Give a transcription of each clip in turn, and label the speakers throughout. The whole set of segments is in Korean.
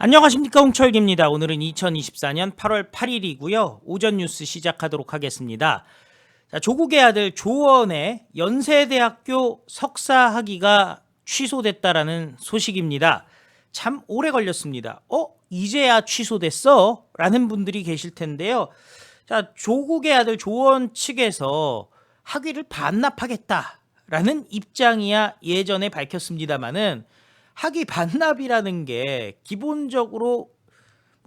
Speaker 1: 안녕하십니까, 홍철기입니다. 오늘은 2024년 8월 8일이고요. 오전 뉴스 시작하도록 하겠습니다. 자, 조국의 아들 조원의 연세대학교 석사 학위가 취소됐다라는 소식입니다. 참 오래 걸렸습니다. 이제야 취소됐어? 라는 분들이 계실 텐데요. 자, 조국의 아들 조원 측에서 학위를 반납하겠다라는 입장이야 예전에 밝혔습니다마는 학위 반납이라는 게 기본적으로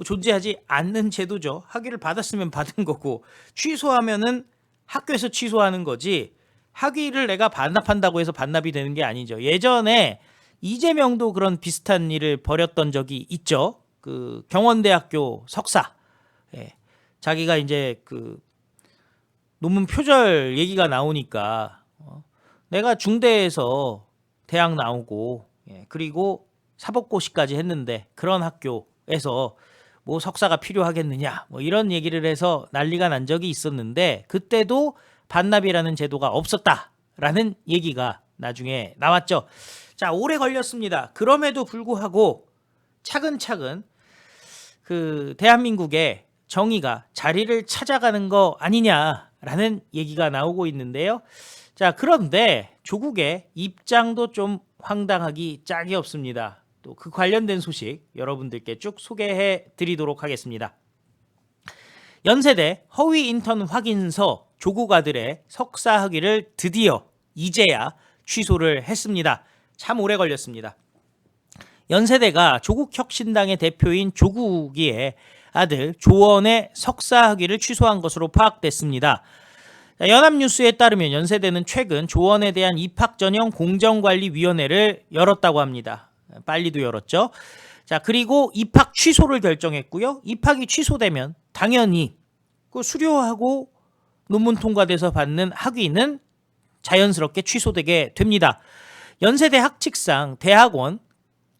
Speaker 1: 존재하지 않는 제도죠. 학위를 받았으면 받은 거고 취소하면은 학교에서 취소하는 거지, 학위를 내가 반납한다고 해서 반납이 되는 게 아니죠. 예전에 이재명도 그런 비슷한 일을 벌였던 적이 있죠. 그 경원대학교 석사, 자기가 이제 그 논문 표절 얘기가 나오니까 내가 중대에서 대학 나오고 그리고 사법고시까지 했는데 그런 학교에서 뭐 석사가 필요하겠느냐 뭐 이런 얘기를 해서 난리가 난 적이 있었는데, 그때도 반납이라는 제도가 없었다라는 얘기가 나중에 나왔죠. 자, 오래 걸렸습니다. 그럼에도 불구하고 차근차근 그 대한민국의 정의가 자리를 찾아가는 거 아니냐라는 얘기가 나오고 있는데요. 자, 그런데 조국의 입장도 좀 황당하기 짝이 없습니다. 또 그 관련된 소식 여러분들께 쭉 소개해 드리도록 하겠습니다. 연세대 허위 인턴 확인서 조국 아들의 석사 학위를 드디어 이제야 취소를 했습니다. 참 오래 걸렸습니다. 연세대가 조국혁신당의 대표인 조국이의 아들 조원의 석사 학위를 취소한 것으로 파악됐습니다. 연합뉴스에 따르면 연세대는 최근 조원에 대한 입학 전형 공정관리위원회를 열었다고 합니다. 빨리도 열었죠. 자, 그리고 입학 취소를 결정했고요. 입학이 취소되면 당연히 그 수료하고 논문 통과돼서 받는 학위는 자연스럽게 취소되게 됩니다. 연세대 학칙상 대학원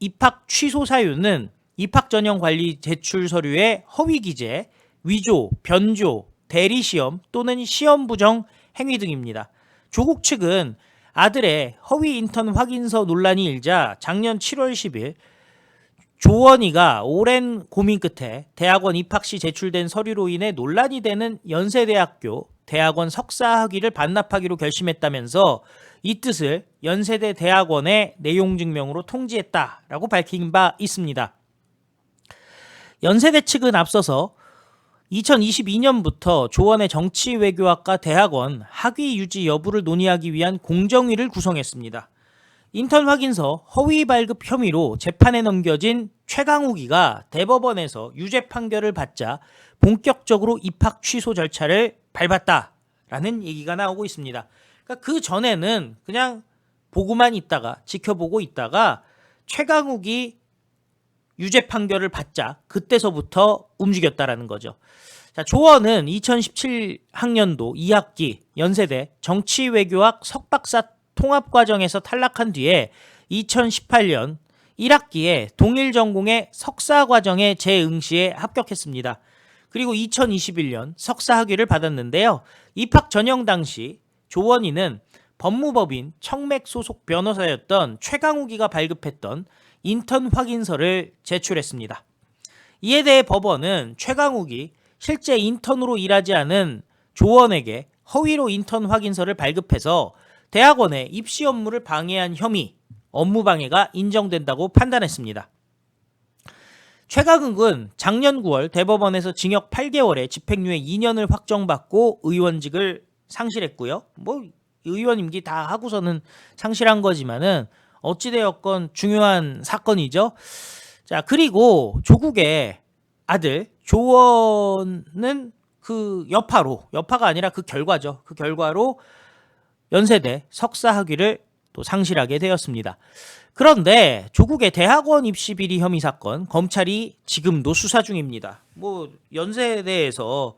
Speaker 1: 입학 취소 사유는 입학 전형 관리 제출 서류의 허위 기재, 위조, 변조, 대리시험 또는 시험 부정 행위 등입니다. 조국 측은 아들의 허위 인턴 확인서 논란이 일자 작년 7월 10일 조원이가 오랜 고민 끝에 대학원 입학 시 제출된 서류로 인해 논란이 되는 연세대학교 대학원 석사 학위를 반납하기로 결심했다면서 이 뜻을 연세대 대학원의 내용 증명으로 통지했다라고 밝힌 바 있습니다. 연세대 측은 앞서서 2022년부터 조원의 정치외교학과 대학원 학위 유지 여부를 논의하기 위한 공정위를 구성했습니다. 인턴 확인서 허위 발급 혐의로 재판에 넘겨진 최강욱이가 대법원에서 유죄 판결을 받자 본격적으로 입학 취소 절차를 밟았다라는 얘기가 나오고 있습니다. 그러니까 그 전에는 그냥 보고만 있다가 지켜보고 있다가 최강욱이 유죄 판결을 받자 그때서부터 움직였다라는 거죠. 자, 조원은 2017학년도 2학기 연세대 정치외교학 석박사 통합과정에서 탈락한 뒤에 2018년 1학기에 동일전공의 석사과정에 재응시에 합격했습니다. 그리고 2021년 석사학위를 받았는데요. 입학 전형 당시 조원이는 법무법인 청맥 소속 변호사였던 최강욱이가 발급했던 인턴 확인서를 제출했습니다. 이에 대해 법원은 최강욱이 실제 인턴으로 일하지 않은 조원에게 허위로 인턴 확인서를 발급해서 대학원의 입시 업무를 방해한 혐의, 업무방해가 인정된다고 판단했습니다. 최강욱은 작년 9월 대법원에서 징역 8개월에 집행유예 2년을 확정받고 의원직을 상실했고요. 뭐 의원 임기 다 하고서는 상실한 거지만은 어찌되었건 중요한 사건이죠. 자, 그리고 조국의 아들 조원은 그 여파가 아니라 그 결과죠. 그 결과로 연세대 석사 학위를 또 상실하게 되었습니다. 그런데 조국의 대학원 입시 비리 혐의 사건 검찰이 지금도 수사 중입니다. 뭐 연세대에서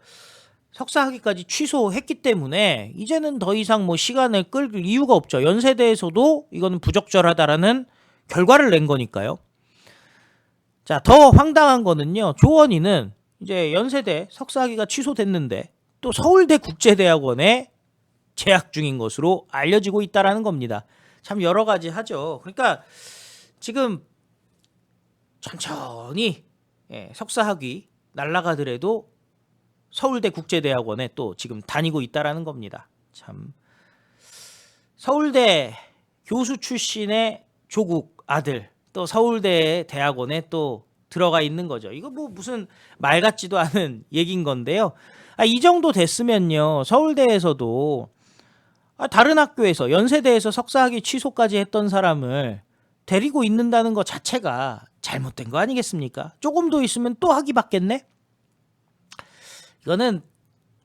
Speaker 1: 석사 학위까지 취소했기 때문에 이제는 더 이상 뭐 시간을 끌 이유가 없죠. 연세대에서도 이거는 부적절하다라는 결과를 낸 거니까요. 자, 더 황당한 거는요. 조원이는 이제 연세대 석사 학위가 취소됐는데 또 서울대 국제대학원에 재학 중인 것으로 알려지고 있다라는 겁니다. 참 여러 가지 하죠. 그러니까 지금 천천히 석사학위 날라가더라도 서울대 국제대학원에 또 지금 다니고 있다라는 겁니다. 참 서울대 교수 출신의 조국 아들 또 서울대 대학원에 또 들어가 있는 거죠. 이거 뭐 무슨 말 같지도 않은 얘기인 건데요. 이 정도 됐으면요. 서울대에서도 다른 학교에서 연세대에서 석사학위 취소까지 했던 사람을 데리고 있는다는 것 자체가 잘못된 거 아니겠습니까? 조금 더 있으면 또 학위 받겠네? 이거는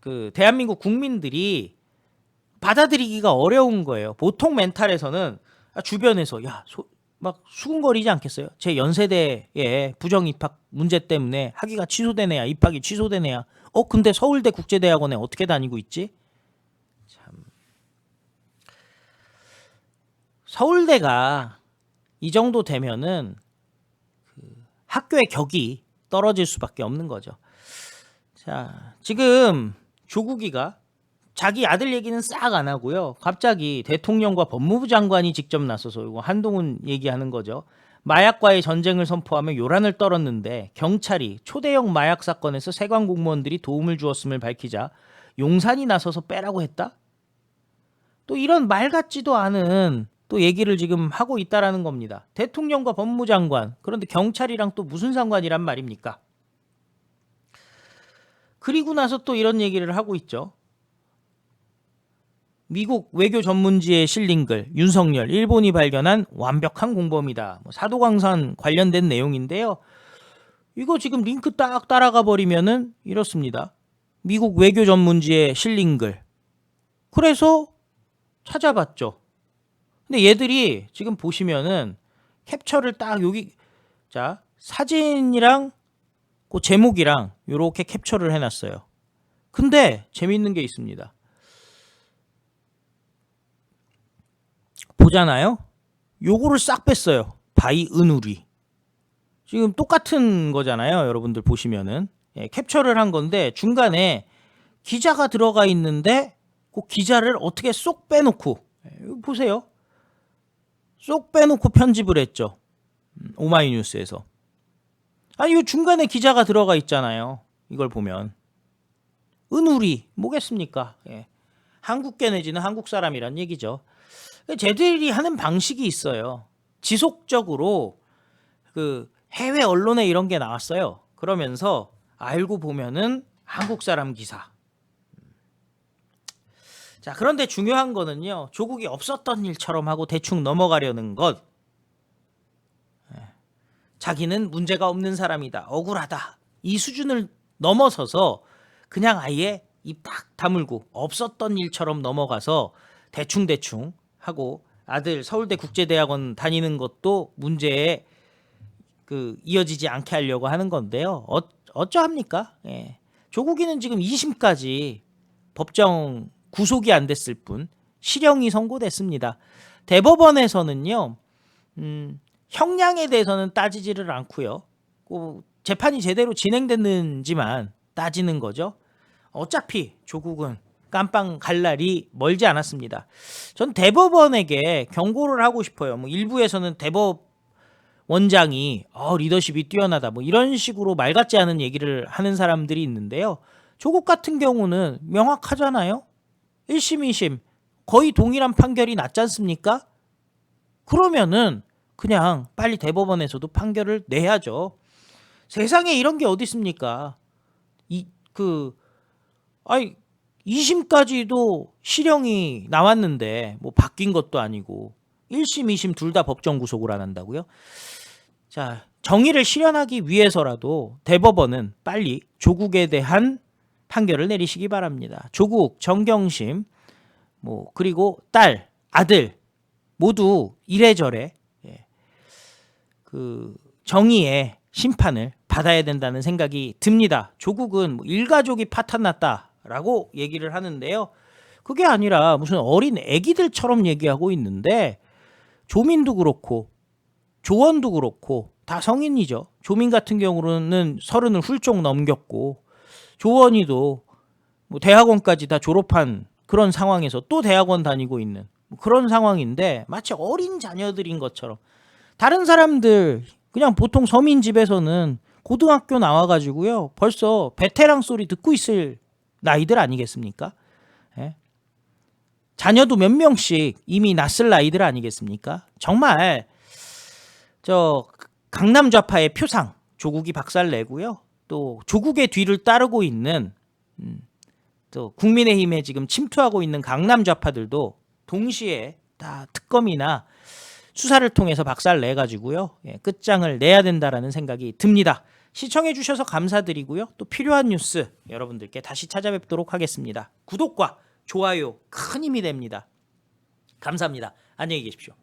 Speaker 1: 그 대한민국 국민들이 받아들이기가 어려운 거예요. 보통 멘탈에서는 주변에서 막 수군거리지 않겠어요? 제 연세대의 부정 입학 문제 때문에 학위가 취소되네야, 입학이 취소되네야. 근데 서울대 국제대학원에 어떻게 다니고 있지? 참. 서울대가 이 정도 되면은 학교의 격이 떨어질 수밖에 없는 거죠. 자, 지금 조국이가 자기 아들 얘기는 싹 안 하고요. 갑자기 대통령과 법무부 장관이 직접 나서서 이거 한동훈 얘기하는 거죠. 마약과의 전쟁을 선포하며 요란을 떨었는데 경찰이 초대형 마약 사건에서 세관 공무원들이 도움을 주었음을 밝히자 용산이 나서서 빼라고 했다? 또 이런 말 같지도 않은 또 얘기를 지금 하고 있다라는 겁니다. 대통령과 법무부 장관, 그런데 경찰이랑 또 무슨 상관이란 말입니까? 그리고 나서 또 이런 얘기를 하고 있죠. 미국 외교 전문지에 실린 글, 윤석열, 일본이 발견한 완벽한 공범이다. 사도광산 관련된 내용인데요. 이거 지금 링크 딱 따라가 버리면은 이렇습니다. 미국 외교 전문지에 실린 글. 그래서 찾아봤죠. 근데 얘들이 지금 보시면은 캡처를 딱 여기, 자, 사진이랑 그 제목이랑 요렇게 캡처를 해놨어요. 근데 재밌는 게 있습니다. 보잖아요. 요거를 싹 뺐어요. 바이 은우리. 지금 똑같은 거잖아요. 여러분들 보시면은 캡처를 한 건데 중간에 기자가 들어가 있는데 그 기자를 어떻게 쏙 빼놓고 보세요. 쏙 빼놓고 편집을 했죠. 오마이뉴스에서. 이 중간에 기자가 들어가 있잖아요. 이걸 보면 은우리 뭐겠습니까? 한국계 내지는 한국 사람이란 얘기죠. 쟤들이 하는 방식이 있어요. 지속적으로 그 해외 언론에 이런 게 나왔어요. 그러면서 알고 보면은 한국 사람 기사. 자, 그런데 중요한 거는요. 조국이 없었던 일처럼 하고 대충 넘어가려는 것. 자기는 문제가 없는 사람이다. 억울하다. 이 수준을 넘어서서 그냥 아예 입 딱 다물고 없었던 일처럼 넘어가서 대충대충 하고 아들 서울대 국제대학원 다니는 것도 문제에 이어지지 않게 하려고 하는 건데요. 어쩌합니까? 조국이는 지금 2심까지 법정 구속이 안 됐을 뿐 실형이 선고됐습니다. 대법원에서는요. 형량에 대해서는 따지지를 않고요. 재판이 제대로 진행됐는지만 따지는 거죠. 어차피 조국은 깜빵 갈 날이 멀지 않았습니다. 전 대법원에게 경고를 하고 싶어요. 일부에서는 대법원장이 리더십이 뛰어나다 이런 식으로 말 같지 않은 얘기를 하는 사람들이 있는데요. 조국 같은 경우는 명확하잖아요. 1심, 2심 거의 동일한 판결이 났지 않습니까? 그러면은 그냥 빨리 대법원에서도 판결을 내야죠. 세상에 이런 게 어디 있습니까? 2심까지도 실형이 나왔는데 바뀐 것도 아니고 1심, 2심 둘 다 법정 구속을 안 한다고요? 자, 정의를 실현하기 위해서라도 대법원은 빨리 조국에 대한 판결을 내리시기 바랍니다. 조국, 정경심, 그리고 딸, 아들 모두 이래저래 정의의 심판을 받아야 된다는 생각이 듭니다. 조국은 일가족이 파탄났다라고 얘기를 하는데요. 그게 아니라 무슨 어린 애기들처럼 얘기하고 있는데 조민도 그렇고 조원도 그렇고 다 성인이죠. 조민 같은 경우는 30을 훌쩍 넘겼고 조원이도 대학원까지 다 졸업한 그런 상황에서 또 대학원 다니고 있는 그런 상황인데 마치 어린 자녀들인 것처럼 다른 사람들 그냥 보통 서민 집에서는 고등학교 나와가지고요 벌써 베테랑 소리 듣고 있을 나이들 아니겠습니까? 예? 자녀도 몇 명씩 이미 낳았을 나이들 아니겠습니까? 정말 저 강남 좌파의 표상 조국이 박살내고요. 또 조국의 뒤를 따르고 있는 또 국민의힘에 지금 침투하고 있는 강남 좌파들도 동시에 다 특검이나 수사를 통해서 박살내가지고요. 끝장을 내야 된다라는 생각이 듭니다. 시청해주셔서 감사드리고요. 또 필요한 뉴스 여러분들께 다시 찾아뵙도록 하겠습니다. 구독과 좋아요 큰 힘이 됩니다. 감사합니다. 안녕히 계십시오.